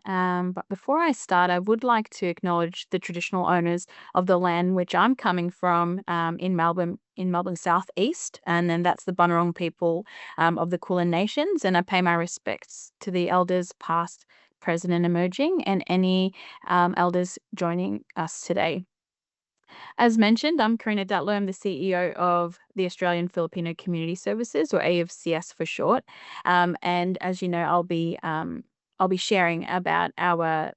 But before I start, I would like to acknowledge the traditional owners of the land which I'm coming from in Melbourne South East, and then that's the Bunurong people of the Kulin Nations. And I pay my respects to the elders past, present, and emerging, and any elders joining us today. As mentioned, I'm Corina Dutlow. I'm the CEO of the Australian Filipino Community Services, or AFCS for short. And as you know, I'll be sharing about our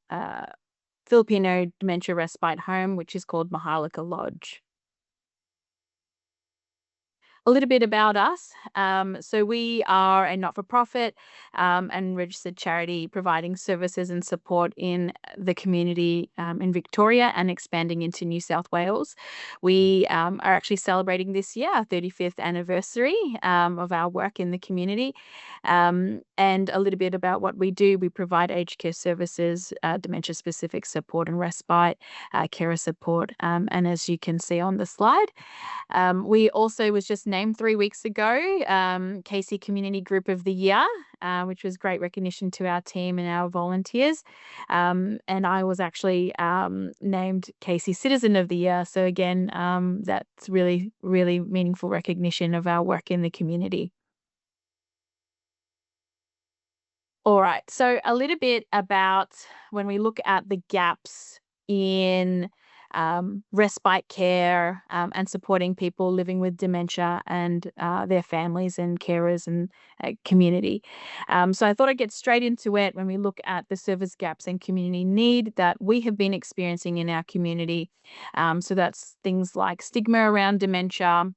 Filipino dementia respite home, which is called Maharlika Lodge. A little bit about us. So we are a not-for-profit and registered charity providing services and support in the community in Victoria and expanding into New South Wales. We are actually celebrating this year our 35th anniversary of our work in the community. And a little bit about what we do. We provide aged care services, dementia-specific support and respite, carer support. And as you can see on the slide, we also was just named 3 weeks ago Casey Community Group of the Year, which was great recognition to our team and our volunteers. And I was actually named Casey Citizen of the Year. So again, that's really, really meaningful recognition of our work in the community. All right. So a little bit about when we look at the gaps in respite care and supporting people living with dementia and their families and carers and community. So I thought I'd get straight into it when we look at the service gaps and community need that we have been experiencing in our community. So that's things like stigma around dementia,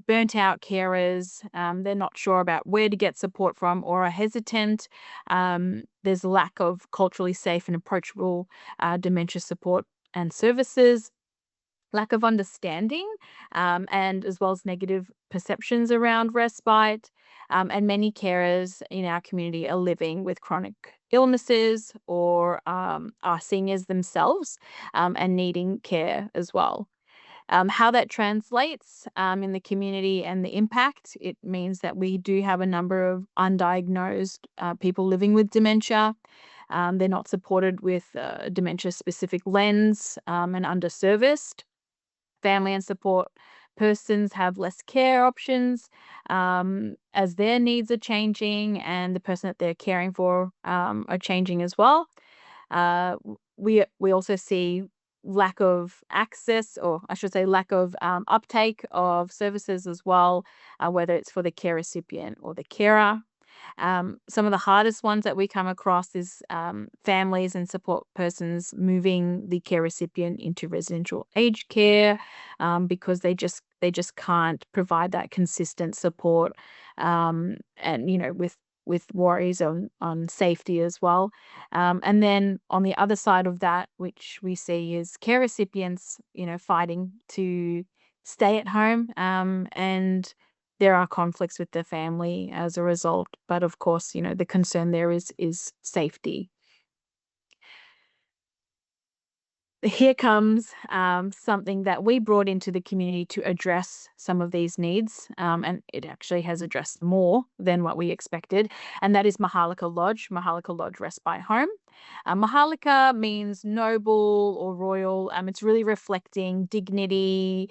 burnt out carers, they're not sure about where to get support from or are hesitant. There's a lack of culturally safe and approachable dementia support and services, lack of understanding, and as well as negative perceptions around respite. And many carers in our community are living with chronic illnesses or are seniors themselves and needing care as well. How that translates in the community and the impact, it means that we do have a number of undiagnosed people living with dementia. They're not supported with a dementia-specific lens and underserviced. Family and support persons have less care options as their needs are changing and the person that they're caring for are changing as well. We also see lack of access, or I should say lack of uptake of services as well, whether it's for the care recipient or the carer. Some of the hardest ones that we come across is families and support persons moving the care recipient into residential aged care because they just can't provide that consistent support, and with worries on safety as well. And then on the other side of that, which we see is care recipients, fighting to stay at home, and there are conflicts with the family as a result. But of course, the concern there is safety. Here comes something that we brought into the community to address some of these needs, and it actually has addressed more than what we expected, and that is Maharlika Lodge Respite Home. Maharlika means noble or royal. It's really reflecting dignity,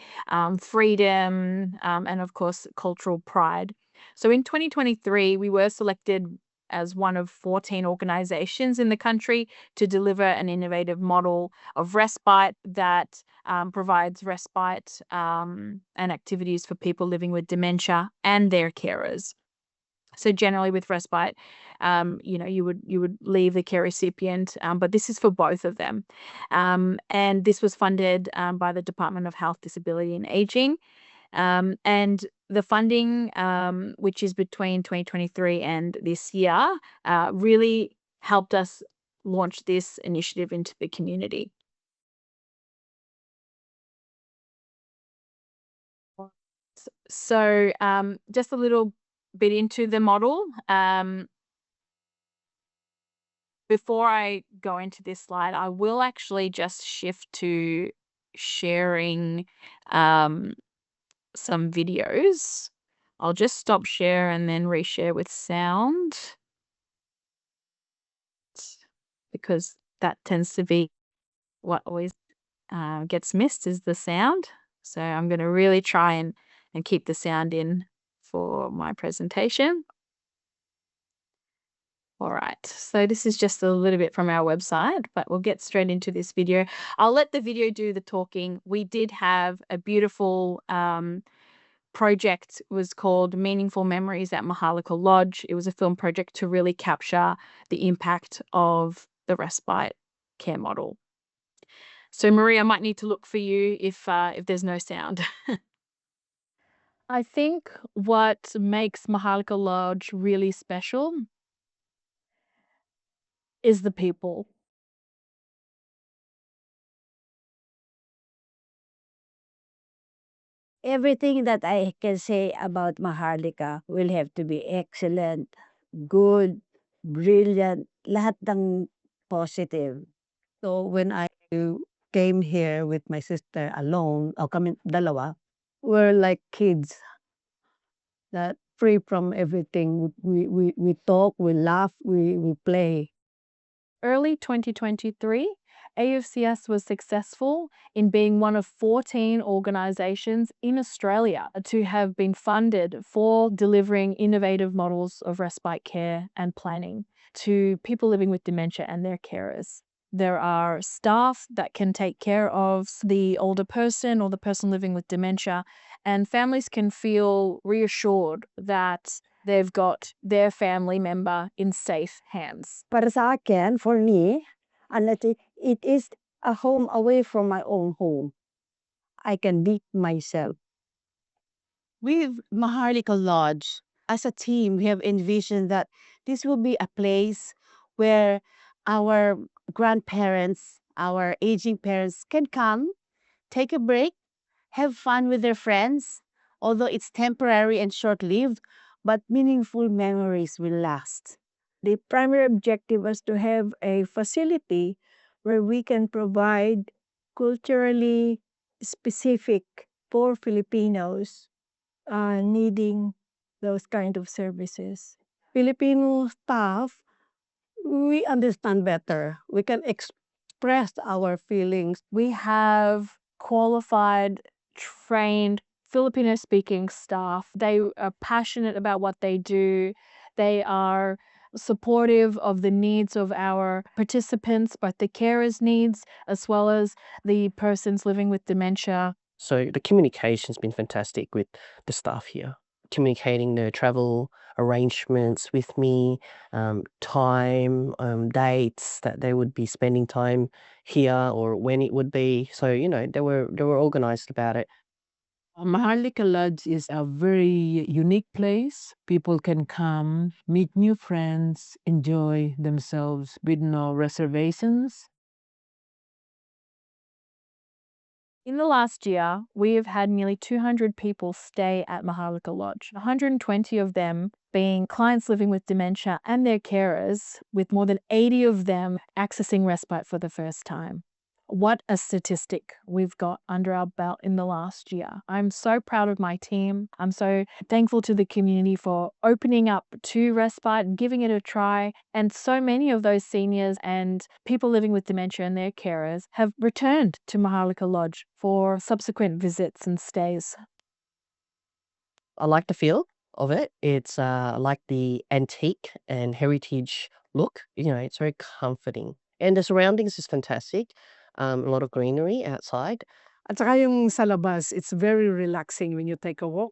freedom, and of course, cultural pride. So in 2023, we were selected as one of 14 organizations in the country to deliver an innovative model of respite that provides respite and activities for people living with dementia and their carers. So generally with respite, you would leave the care recipient, but this is for both of them. And this was funded by the Department of Health, Disability and Aging. And the funding, which is between 2023 and this year, really helped us launch this initiative into the community. So just a little bit into the model. Before I go into this slide, I will actually just shift to sharing some videos. I'll just stop share and then reshare with sound. because that tends to be what always gets missed is the sound. So I'm going to really try and keep the sound in for my presentation. All right, so this is just a little bit from our website, but we'll get straight into this video. I'll let the video do the talking. We did have a beautiful project, was called Meaningful Memories at Maharlika Lodge. It was a film project to really capture the impact of the respite care model. So Maria, I might need to look for you if there's no sound. I think what makes Maharlika Lodge really special is the people. Everything that I can say about Maharlika will have to be excellent, good, brilliant, lahat ng positive. So when I came here with my sister alone, o kami dalawa, we're like kids that free from everything. We talk, we laugh, we play. Early 2023, AFCS was successful in being one of 14 organisations in Australia to have been funded for delivering innovative models of respite care and planning to people living with dementia and their carers. There are staff that can take care of the older person or the person living with dementia, and families can feel reassured that they've got their family member in safe hands. Para sa akin, for me, it is a home away from my own home. I can be myself. With Maharlika Lodge, as a team, we have envisioned that this will be a place where our grandparents, our aging parents can come, take a break, have fun with their friends, although it's temporary and short-lived, but meaningful memories will last. The primary objective was to have a facility where we can provide culturally specific for Filipinos needing those kind of services. Filipino staff, we understand better. We can express our feelings. We have qualified, trained, Filipino-speaking staff. They are passionate about what they do. They are supportive of the needs of our participants, both the carers' needs as well as the persons living with dementia. So the communication's been fantastic with the staff here, communicating the travel arrangements with me, time, dates that they would be spending time here or when it would be. So, they were organized about it. Maharlika Lodge is a very unique place. People can come, meet new friends, enjoy themselves with no reservations. In the last year, we have had nearly 200 people stay at Maharlika Lodge, 120 of them being clients living with dementia and their carers, with more than 80 of them accessing respite for the first time. What a statistic we've got under our belt in the last year. I'm so proud of my team. I'm so thankful to the community for opening up to respite and giving it a try. And so many of those seniors and people living with dementia and their carers have returned to Maharlika Lodge for subsequent visits and stays. I like the feel of it. It's like the antique and heritage look. It's very comforting. And the surroundings is fantastic. A lot of greenery outside. At saka yung sa labas, it's very relaxing when you take a walk.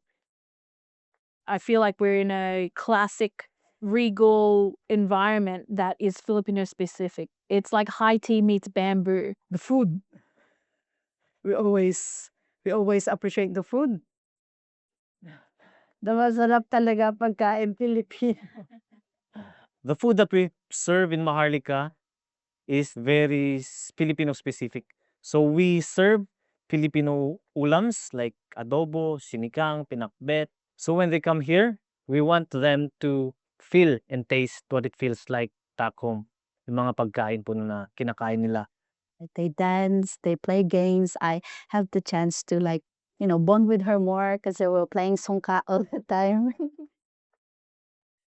I feel like we're in a classic regal environment that is Filipino specific. It's like high tea meets bamboo. The food, we always appreciate the food. The masarap talaga pagkain Pilipino. The food that we serve in Maharlika is very Filipino specific. So we serve Filipino ulams like adobo, sinigang, pinakbet. So when they come here, we want them to feel and taste what it feels like back home. Yung mga pagkain po na kinakain nila. They dance, they play games. I have the chance to bond with her more because they were playing songka all the time.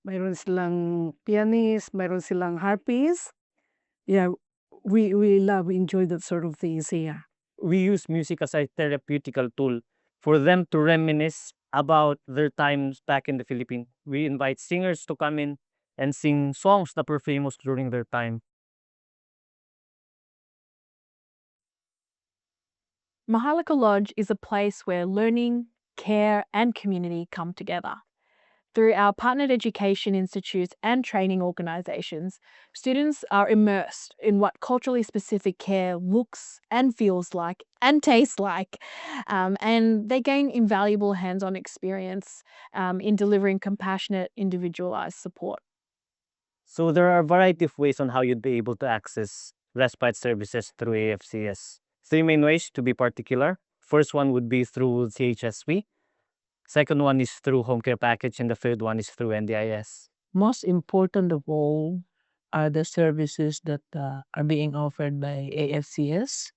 Mayroon silang pianist, mayroon silang harpist. Yeah, we enjoy that sort of things here. We use music as a therapeutical tool for them to reminisce about their times back in the Philippines. We invite singers to come in and sing songs that were famous during their time. Maharlika Lodge is a place where learning, care, and community come together. Through our partnered education institutes and training organisations, students are immersed in what culturally specific care looks and feels like and tastes like, and they gain invaluable hands-on experience in delivering compassionate, individualised support. So there are a variety of ways on how you'd be able to access respite services through AFCS. Three main ways to be particular. First one would be through CHSV. Second one is through home care package, and the third one is through NDIS. Most important of all are the services that are being offered by AFCS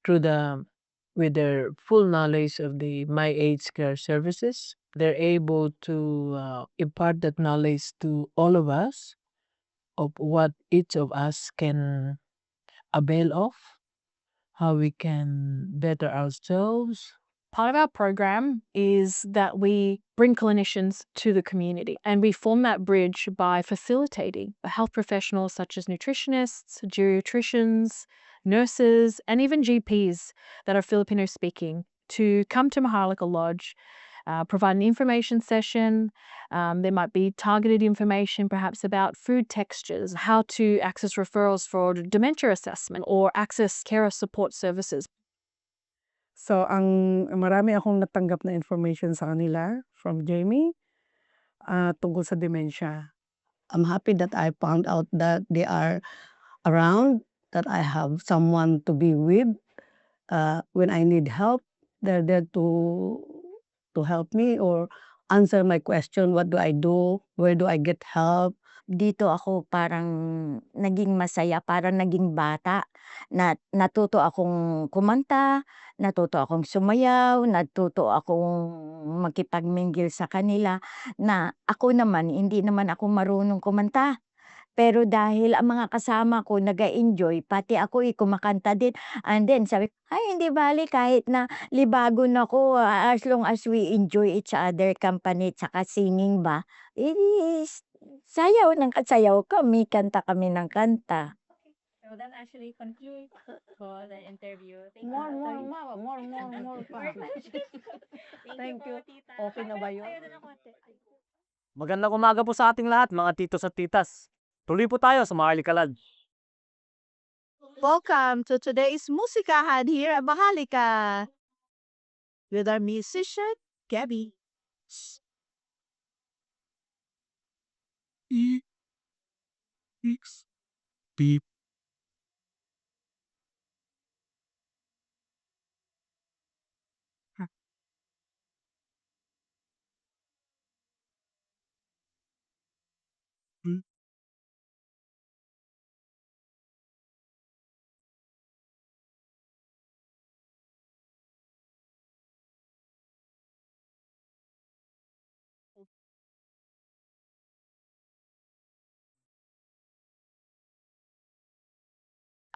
through with their full knowledge of the My Age Care services. They're able to impart that knowledge to all of us of what each of us can avail of, how we can better ourselves. Part of our program is that we bring clinicians to the community, and we form that bridge by facilitating health professionals such as nutritionists, geriatricians, nurses, and even GPs that are Filipino speaking to come to Maharlika Lodge, provide an information session. There might be targeted information perhaps about food textures, how to access referrals for dementia assessment, or access carer support services. So, marami akong natanggap na information sa kanila from Jamie tungkol sa dementia. I'm happy that I found out that they are around, that I have someone to be with when I need help. They're there to help me or answer my question. What do I do? Where do I get help? Dito ako parang naging masaya, parang naging bata. Natuto akong kumanta, natuto akong sumayaw, natuto akong makipagminggil sa kanila, na ako naman, hindi naman ako marunong kumanta. Pero dahil ang mga kasama ko nag-e-enjoy, pati ako kumakanta din. And then sabi ko, "Ay hindi bale kahit na libagon ako, as long as we enjoy each other company tsaka singing ba, sayaw ng sayaw kami, kanta kami ng kanta." So that actually concludes for the interview. More pa. Thank you. Okay na ba yun? Magandang umaga po sa ating lahat, mga titos at titas. Tuloy po tayo sa Maharlika Lodge. Welcome to today's Musikahan here at Maharlika with our musician, Gabby. Beep.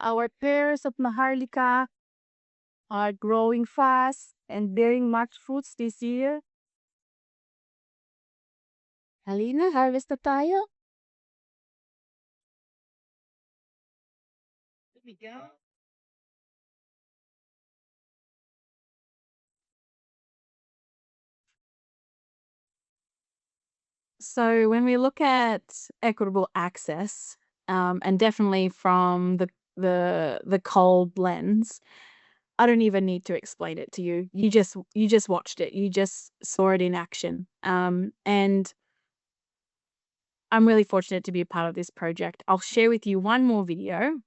Our pears of Maharlika are growing fast and bearing much fruits this year. Halina, harvest na tayo. Here we go. So when we look at equitable access, and definitely from the cold lens, I don't even need to explain it to you. You just watched it. You just saw it in action. And I'm really fortunate to be a part of this project. I'll share with you one more video,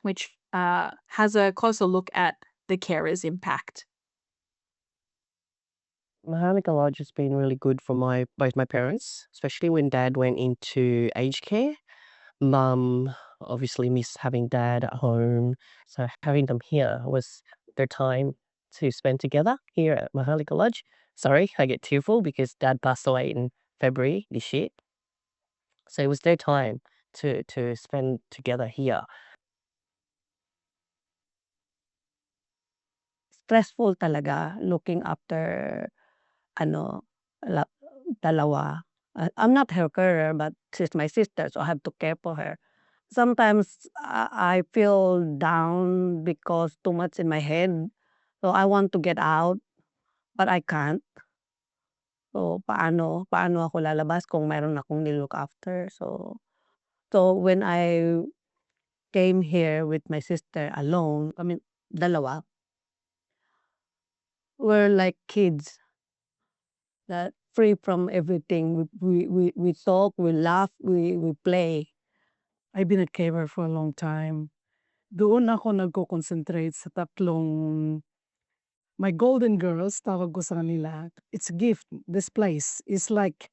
which has a closer look at the carer's impact. Maharlika Lodge has been really good for both my parents, especially when Dad went into aged care. Mum obviously missed having Dad at home, so having them here was their time to spend together here at Maharlika Lodge. Sorry, I get tearful because Dad passed away in February this year. So it was their time to spend together here. stressful talaga looking after ano, dalawa. I'm not her carer, but she's my sister, so I have to care for her. Sometimes I feel down because too much in my head. So I want to get out, but I can't. So paano ako lalabas kung meron akong ni-look after? So when I came here with my sister alone, I mean dalawa, we're like kids that free from everything. We talk, we laugh, we play. I've been a carer for a long time. Doon ako nagko-concentrate sa tatlong my golden girls, tawag ko sa kanila. It's a gift. This place is like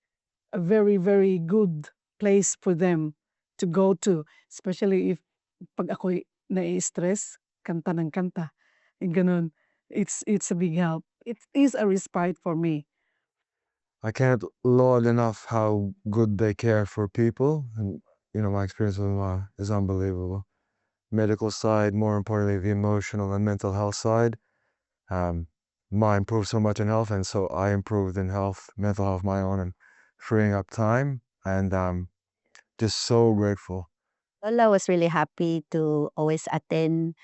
a very, very good place for them to go to. Especially if pag ako'y nai-stress, kanta ng kanta. And ganun. It's a big help. It is a respite for me. I can't laud enough how good they care for people, and my experience with them is unbelievable. Medical side, more importantly, the emotional and mental health side. Ma improved so much in health, and so I improved in health, mental health, my own, and freeing up time, and just so grateful. Lola was really happy to always attend.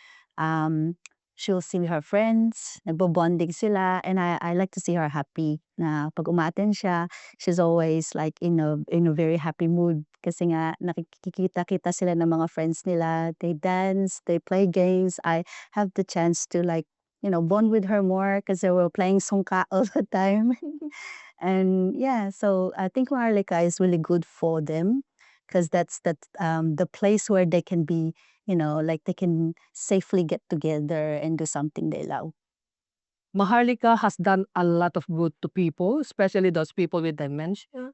She'll see her friends, nagbo-bonding sila, and I like to see her happy na pag umattend siya, she's always like in a very happy mood kasi nga nakikita-kita sila ng mga friends nila. They dance, they play games. I have the chance to bond with her more because they were playing songka all the time. And yeah, so I think Maharlika is really good for them because that's the place where they can be, like they can safely get together and do something they love. Maharlika has done a lot of good to people, especially those people with dementia,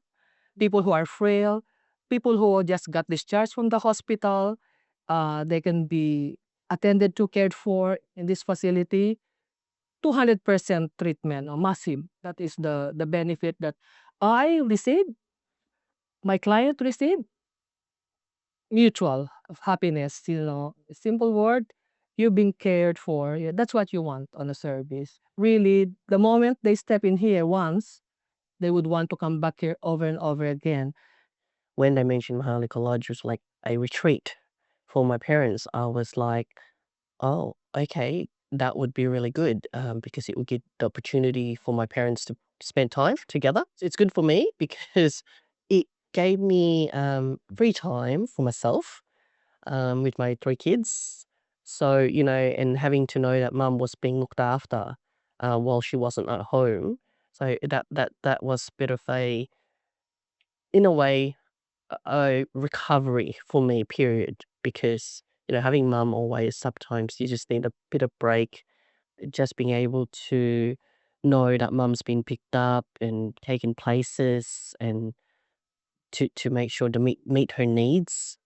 people who are frail, people who just got discharged from the hospital. They can be attended to, cared for in this facility. 200% treatment, or massive. That is the benefit that I received, my client received. Mutual of happiness, simple word, you've been cared for. Yeah, that's what you want on a service. Really, the moment they step in here once, they would want to come back here over and over again. When they mentioned Maharlika Lodge was like a retreat for my parents, I was like, oh, okay, that would be really good because it would give the opportunity for my parents to spend time together. It's good for me because it gave me free time for myself with my 3 kids. So, and having to know that mum was being looked after while she wasn't at home. So that was a bit of in a way, a recovery for me, period. Because, having mum always, sometimes you just need a bit of break. Just being able to know that mum's been picked up and taken places and to make sure to meet her needs,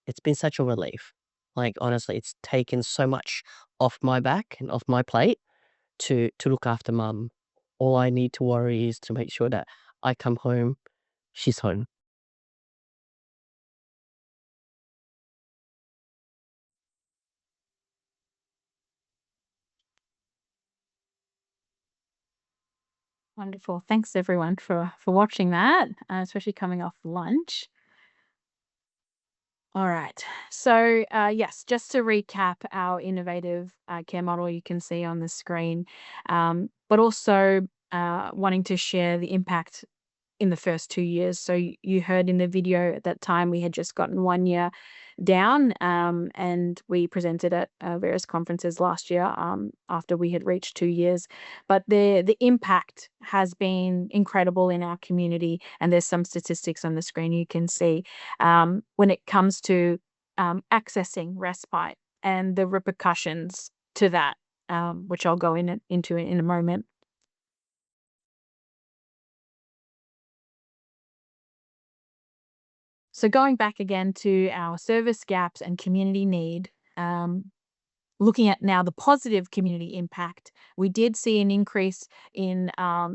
it's been such a relief. Like, honestly, it's taken so much off my back and off my plate to look after mum. All I need to worry is to make sure that I come home, she's home. Wonderful. Thanks everyone for watching that, especially coming off lunch. All right. So, yes, just to recap our innovative care model you can see on the screen, but also wanting to share the impact in the first 2 years. So you heard in the video at that time we had just gotten 1 year down, and we presented at various conferences last year after we had reached 2 years. But the impact has been incredible in our community, and there's some statistics on the screen you can see when it comes to accessing respite and the repercussions to that, which I'll go into in a moment. So going back again to our service gaps and community need, looking at now the positive community impact, we did see an increase in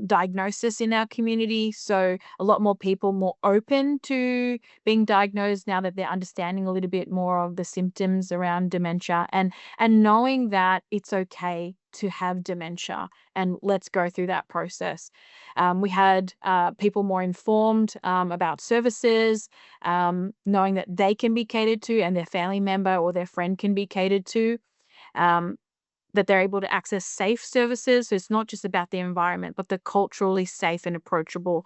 diagnosis in our community. So a lot more people more open to being diagnosed now that they're understanding a little bit more of the symptoms around dementia and knowing that it's okay to have dementia, and let's go through that process. We had people more informed about services, knowing that they can be catered to and their family member or their friend can be catered to, that they're able to access safe services. So it's not just about the environment, but the culturally safe and approachable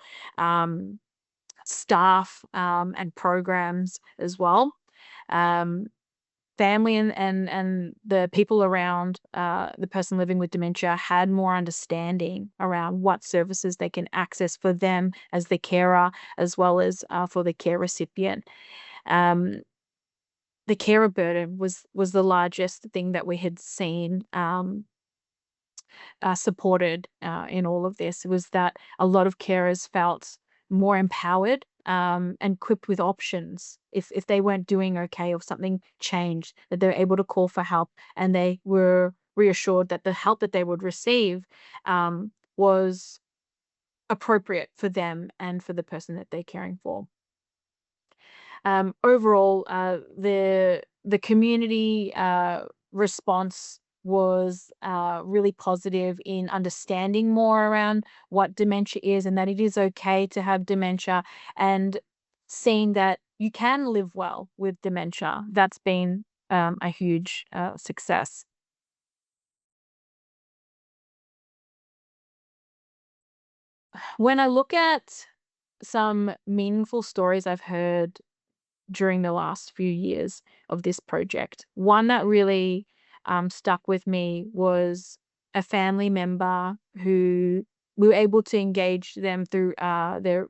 staff and programs as well. Family and the people around the person living with dementia had more understanding around what services they can access for them as the carer, as well as for the care recipient. The carer burden was the largest thing that we had seen supported in all of this. It was that a lot of carers felt more empowered and equipped with options if they weren't doing okay or something changed, that they're able to call for help, and they were reassured that the help that they would receive was appropriate for them and for the person that they're caring for. Overall, the community response was really positive in understanding more around what dementia is and that it is okay to have dementia, and seeing that you can live well with dementia. That's been a huge success. When I look at some meaningful stories I've heard during the last few years of this project, one that really stuck with me was a family member who we were able to engage them through their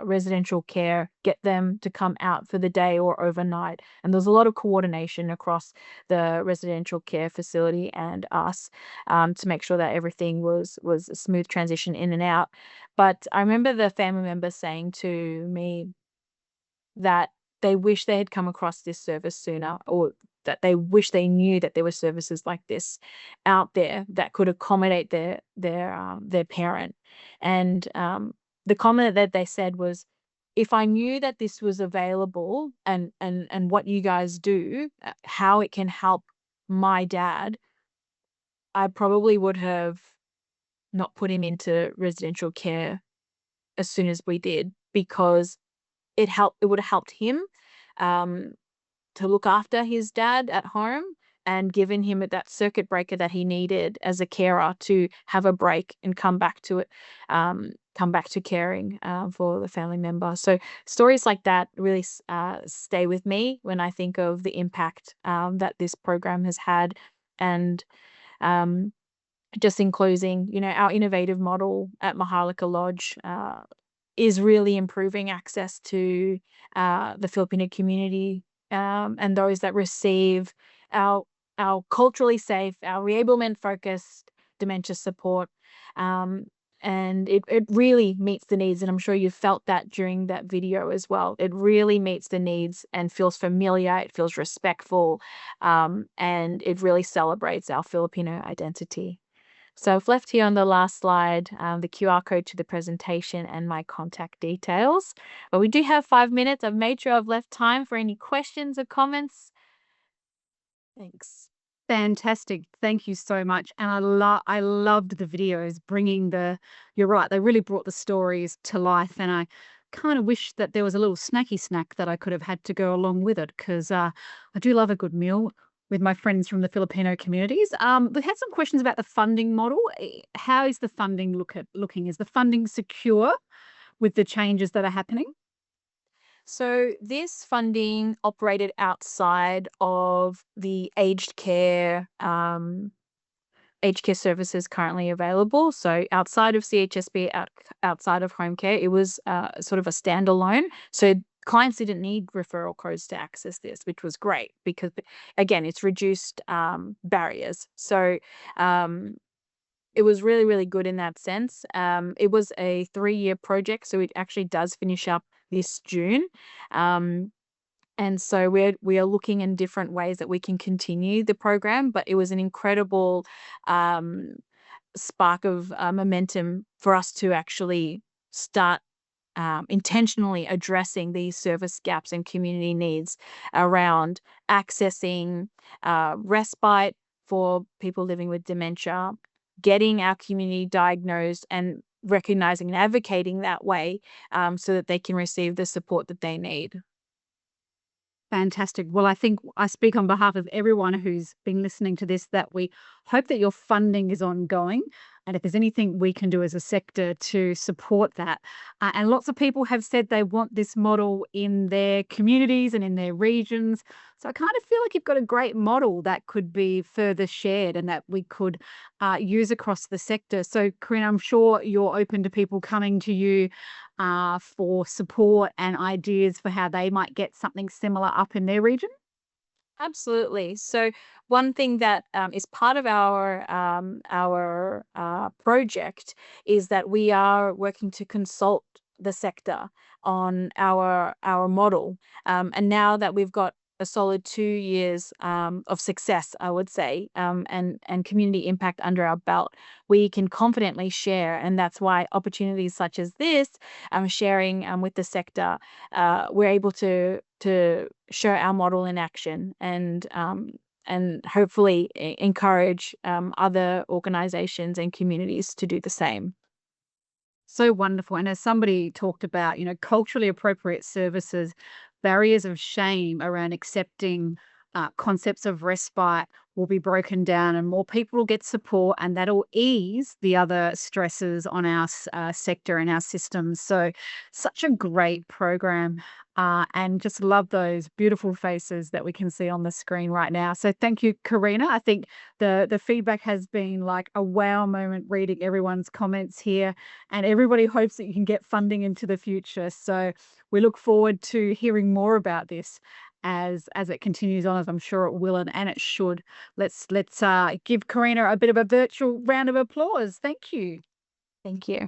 residential care, get them to come out for the day or overnight. And there was a lot of coordination across the residential care facility and us to make sure that everything was a smooth transition in and out. But I remember the family member saying to me that they wish they had come across this service sooner, or that they wish they knew that there were services like this out there that could accommodate their parent. And the comment that they said was, if I knew that this was available and what you guys do, how it can help my dad, I probably would have not put him into residential care as soon as we did, because it would have helped him to look after his dad at home and given him that circuit breaker that he needed as a carer to have a break and come back to it, come back to caring for the family member. So stories like that really stay with me when I think of the impact that this program has had. And just in closing, our innovative model at Maharlika Lodge is really improving access to the Filipino community and those that receive our culturally safe, our reablement focused dementia support. And it really meets the needs, and I'm sure you felt that during that video as well. It really meets the needs and feels familiar, it feels respectful, and it really celebrates our Filipino identity. So I've left here on the last slide the QR code to the presentation and my contact details. But we do have 5 minutes. I've made sure I've left time for any questions or comments. Thanks. Fantastic. Thank you so much. And I loved the videos bringing you're right, they really brought the stories to life. And I kind of wish that there was a little snacky snack that I could have had to go along with it, because I do love a good meal with my friends from the Filipino communities. We had some questions about the funding model. How is the funding looking? Is the funding secure with the changes that are happening? So this funding operated outside of the aged care services currently available. So outside of CHSB, outside of home care, it was sort of a standalone. So clients didn't need referral codes to access this, which was great because, again, it's reduced barriers. So it was really, really good in that sense. It was a 3-year project, so it actually does finish up this June. And so we are looking in different ways that we can continue the program, but it was an incredible spark of momentum for us to actually start intentionally addressing these service gaps and community needs around accessing respite for people living with dementia, getting our community diagnosed and recognizing and advocating that way, so that they can receive the support that they need. Fantastic. Well, I think I speak on behalf of everyone who's been listening to this that we hope that your funding is ongoing. And if there's anything we can do as a sector to support that. And lots of people have said they want this model in their communities and in their regions. So I kind of feel like you've got a great model that could be further shared and that we could use across the sector. So, Corina, I'm sure you're open to people coming to you for support and ideas for how they might get something similar up in their region? Absolutely. So one thing that is part of our project is that we are working to consult the sector on our model. And now that we've got a solid 2 years of success, I would say, and community impact under our belt, we can confidently share. And that's why opportunities such as this, sharing with the sector, we're able to show our model in action and hopefully encourage other organizations and communities to do the same. So wonderful. And as somebody talked about, culturally appropriate services, barriers of shame around accepting concepts of respite will be broken down and more people will get support, and that'll ease the other stresses on our sector and our systems. So, such a great program. And just love those beautiful faces that we can see on the screen right now. So thank you, Corina. I think the feedback has been like a wow moment reading everyone's comments here, and everybody hopes that you can get funding into the future. So we look forward to hearing more about this as it continues on, as I'm sure it will and it should. Let's give Corina a bit of a virtual round of applause. Thank you. Thank you.